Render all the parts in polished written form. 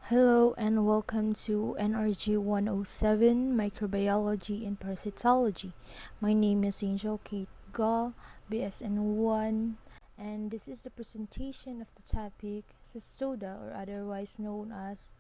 Hello and welcome to NRG 107 Microbiology and Parasitology. My name is Angel Kate Gaw, BSN 1, and this is the presentation of the topic cestoda, or otherwise known as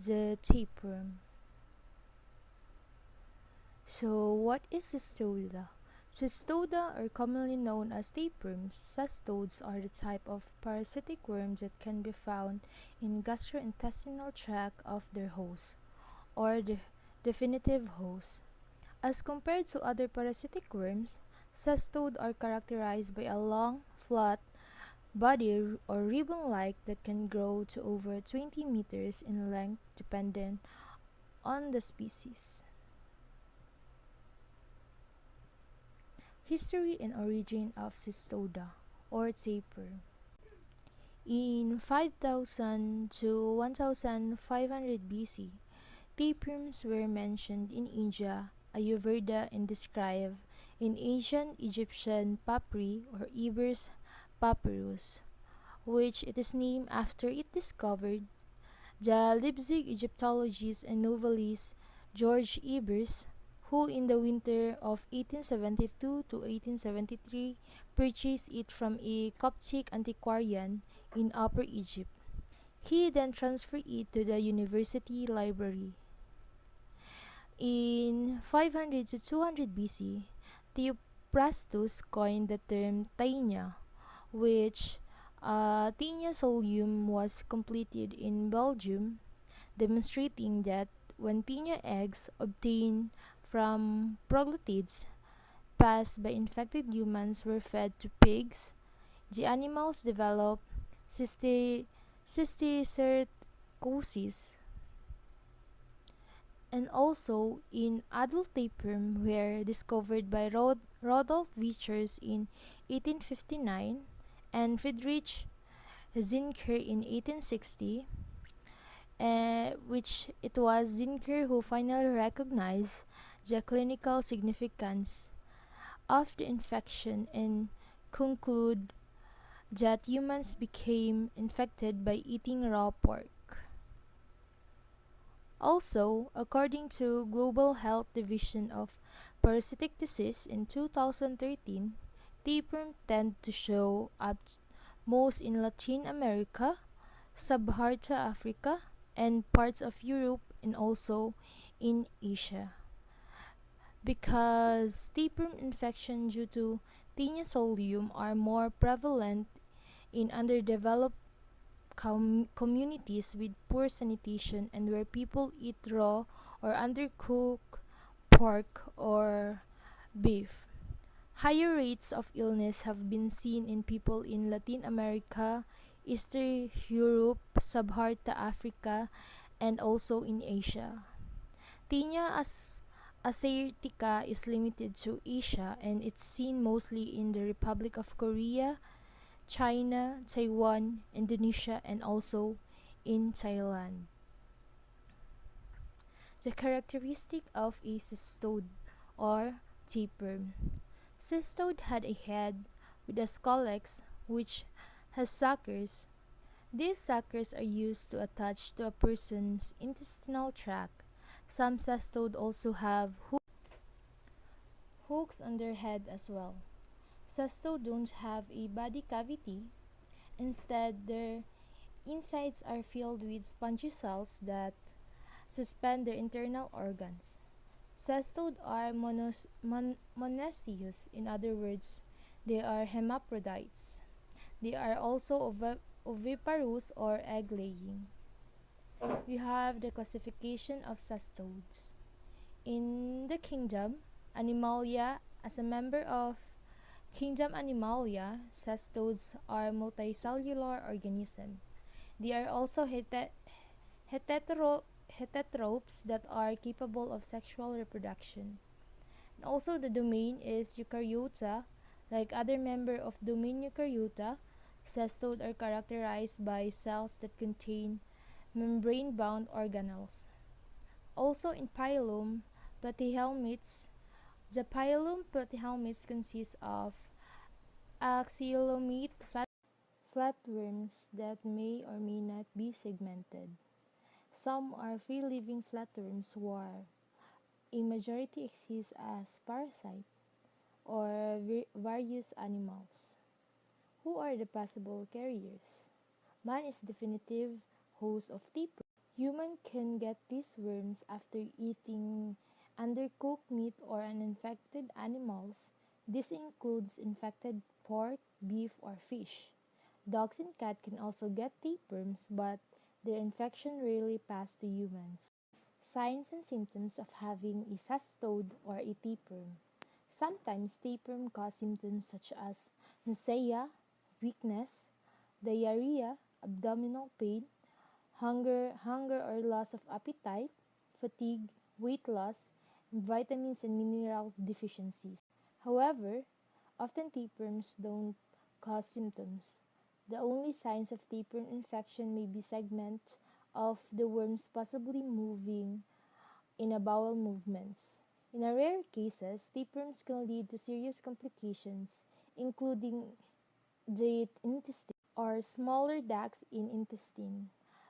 the tapeworm. So, what is cestoda? Cestoda are commonly known as tapeworms. Cestodes are the type of parasitic worms that can be found in gastrointestinal tract of their host, or the definitive host. As compared to other parasitic worms, cestodes are characterized by a long, flat body or ribbon-like that can grow to over 20 meters in length dependent on the species. History and origin of cestoda, or tapeworm. In 5000 to 1500 BC, tapeworms were mentioned in India, Ayurveda, and described in ancient Egyptian papyri or Ebers papyrus, which it is named after it discovered. The Leipzig Egyptologist and novelist George Ebers, who in the winter of 1872 to 1873 purchased it from a Coptic antiquarian in Upper Egypt. He then transferred it to the university library. In 500 to 200 BC, Theophrastus coined the term taenia, which taenia solium was completed in Belgium, demonstrating that when taenia eggs obtained from proglottids passed by infected humans were fed to pigs, the animals developed cysticercosis. And also in adult tapeworm were discovered by Rodolph Vichers in 1859 and Friedrich Zinker in 1860, which it was Zinker who finally recognized the clinical significance of the infection and conclude that humans became infected by eating raw pork. Also, according to Global Health Division of Parasitic Disease in 2013, tapeworm tend to show up most in Latin America, Sub-Saharan Africa, and parts of Europe, and also in Asia. Because tapeworm infection due to Taenia solium are more prevalent in underdeveloped communities with poor sanitation and where people eat raw or undercooked pork or beef. Higher rates of illness have been seen in people in Latin America, Eastern Europe, Sub-Saharan Africa, and also in Asia. Taenia asiatica is limited to Asia and it's seen mostly in the Republic of Korea, China, Taiwan, Indonesia, and also in Thailand. The characteristic of a cestode or tapeworm. Cestode had a head with a scolex which has suckers. These suckers are used to attach to a person's intestinal tract. Some cestode also have hooks on their head as well. Cestodes don't have a body cavity. Instead, their insides are filled with spongy cells that suspend their internal organs. Cestodes are monoecious, in other words, they are hermaphrodites. They are also oviparous or egg-laying. We have the classification of cestodes. In the kingdom Animalia, as a member of Kingdom Animalia, cestodes are multicellular organisms. They are also heterotrophs that are capable of sexual reproduction. And also, the domain is Eukaryota. Like other members of domain Eukaryota, cestodes are characterized by cells that contain membrane-bound organelles. Also, in phylum Platyhelminths, the phylum Platyhelminths consists of axillomate flatworms that may or may not be segmented. Some are free-living flatworms while a majority exist as parasites or various animals. Who are the possible carriers? Man is definitive host of tapeworm. Human can get these worms after eating undercooked meat or uninfected animals. This includes infected pork, beef, or fish. Dogs and cats can also get tapeworms, but their infection rarely pass to humans. Signs and symptoms of having a cestoda or a tapeworm. Sometimes tapeworm cause symptoms such as nausea, weakness, diarrhea, abdominal pain, hunger or loss of appetite, fatigue, weight loss, and vitamins and mineral deficiencies. However, often tapeworms don't cause symptoms. The only signs of tapeworm infection may be segment of the worms possibly moving in a bowel movements. In a rare cases, tapeworms can lead to serious complications, including the intestine or smaller ducts in intestine,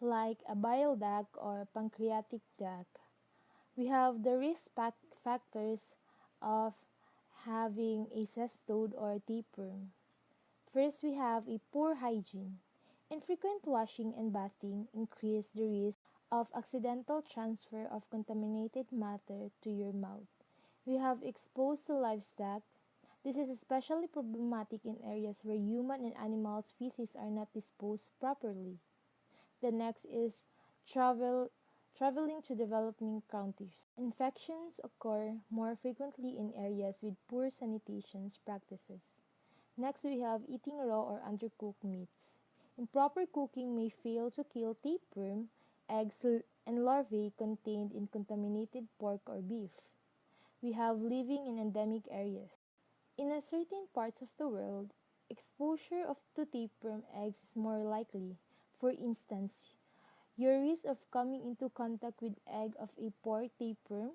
like a bile duct or pancreatic duct. We have the risk factors of having a cestoda or tapeworm. First, we have a poor hygiene. Infrequent washing and bathing increase the risk of accidental transfer of contaminated matter to your mouth. We have exposed to livestock. This is especially problematic in areas where human and animal feces are not disposed properly. The next is traveling to developing countries. Infections occur more frequently in areas with poor sanitation practices. Next, we have eating raw or undercooked meats. Improper cooking may fail to kill tapeworm, eggs, and larvae contained in contaminated pork or beef. We have living in endemic areas. In a certain parts of the world, exposure to tapeworm eggs is more likely. For instance, your risk of coming into contact with egg of a pork tapeworm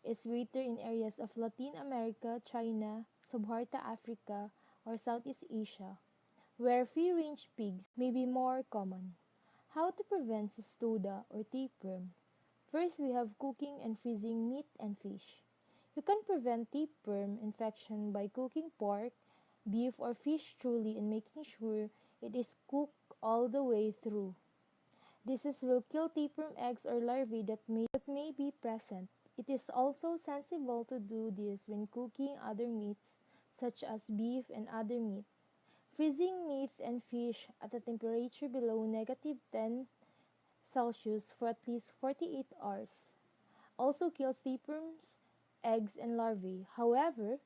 is greater in areas of Latin America, China, Sub-Saharan Africa, or Southeast Asia, where free-range pigs may be more common. How to prevent cestoda or tapeworm? First, we have cooking and freezing meat and fish. You can prevent tapeworm infection by cooking pork, beef, or fish thoroughly and making sure it is cooked all the way through. Will kill tapeworm eggs or larvae that may be present. It is also sensible to do this when cooking other meats, such as beef and other meat. Freezing meat and fish at a temperature below -10 Celsius for at least 48 hours also kills tapeworms, eggs, and larvae. However,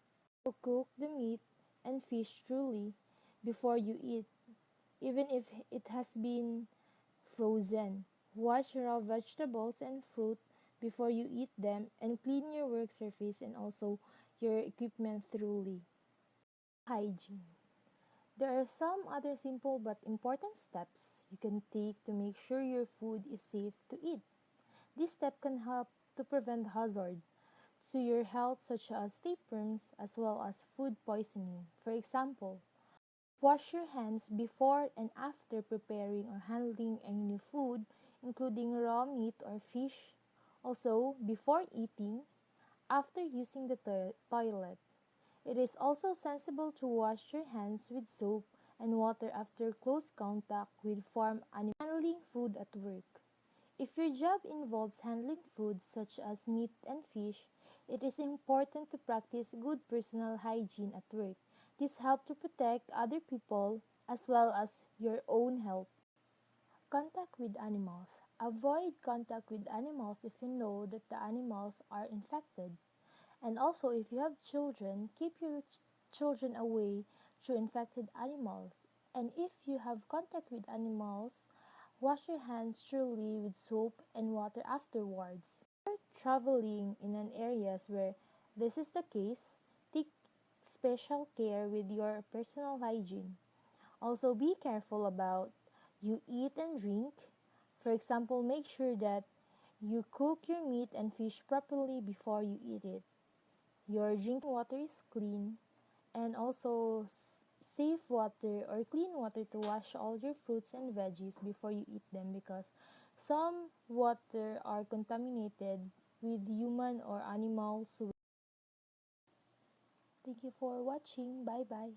cook the meat and fish thoroughly before you eat, even if it has been frozen. Wash raw vegetables and fruit before you eat them and clean your work surface and also your equipment thoroughly. Hygiene. There are some other simple but important steps you can take to make sure your food is safe to eat. This step can help to prevent hazard to your health such as tapeworms as well as food poisoning. For example, wash your hands before and after preparing or handling any food, including raw meat or fish. Also, before eating, after using the toilet. It is also sensible to wash your hands with soap and water after close contact with farm animals. Handling food at work. If your job involves handling food such as meat and fish, it is important to practice good personal hygiene at work. This helps to protect other people as well as your own health. Contact with animals. Avoid contact with animals if you know that the animals are infected. And also, if you have children, keep your children away to infected animals. And if you have contact with animals, wash your hands thoroughly with soap and water afterwards. If you're traveling in an areas where this is the case, take special care with your personal hygiene. Also, be careful about you eat and drink. For example, make sure that you cook your meat and fish properly before you eat it. Your drinking water is clean, and also safe water or clean water to wash all your fruits and veggies before you eat them, because Some water are contaminated with human or animals waste. Thank you for watching. Bye bye.